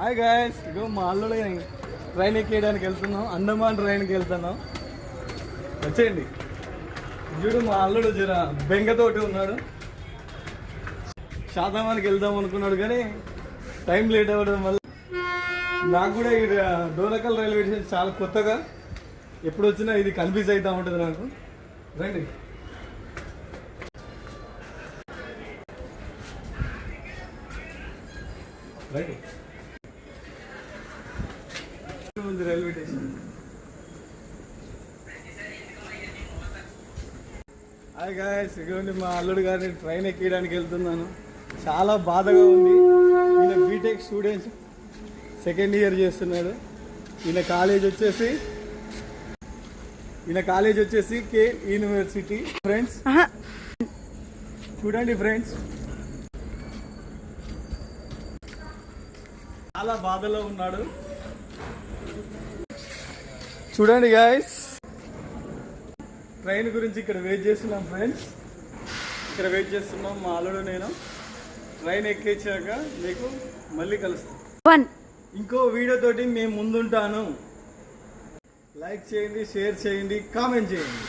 Hi guys, ఇగో మా అల్లుడు train ఎక్కేయడానికి వెళ్తున్నాం. అండమాన్ ట్రైన్కి వెళ్తున్నాం. వచ్చేయండి. చూడు మా అల్లుడు జర బెంగతోటి ఉన్నాడు. శాతమానికి వెళ్దాం అనుకున్నాడు కానీ టైం లేట్ అవ్వడం వల్ల నాకు కూడా ఇది డోలకల్ రైల్వే స్టేషన్ చాలా కొత్తగా, ఎప్పుడు వచ్చినా ఇది కన్ఫ్యూజ్ అవుతూ ఉంటుంది నాకు. రండి. రైట్ ఉంది రైల్వే స్టేషన్. హాయ్ గాయస్, ఇదిగోండి మా అల్లుడు గారిని ట్రైన్ ఎక్కడానికి వెళ్తున్నాను. చాలా బాధగా ఉంది. ఈయన బీటెక్ స్టూడెంట్స్ సెకండ్ ఇయర్ చేస్తున్నాడు. ఈయన కాలేజ్ వచ్చేసి కే యూనివర్సిటీ. ఫ్రెండ్స్ చూడండి, ఫ్రెండ్స్ చాలా బాధలో ఉన్నాడు. చూడండి గాయస్, ట్రైన్ గురించి ఇక్కడ వెయిట్ చేస్తున్నాం. ఫ్రెండ్స్ ఇక్కడ వెయిట్ చేస్తున్నాం మా అల్లుడు నేను. ట్రైన్ ఎక్కించాక మీకు మళ్ళీ కలుస్తాం. ఇంకో వీడియోతోటి మేము ముందుంటాను. లైక్ చేయండి, షేర్ చేయండి, కామెంట్ చేయండి.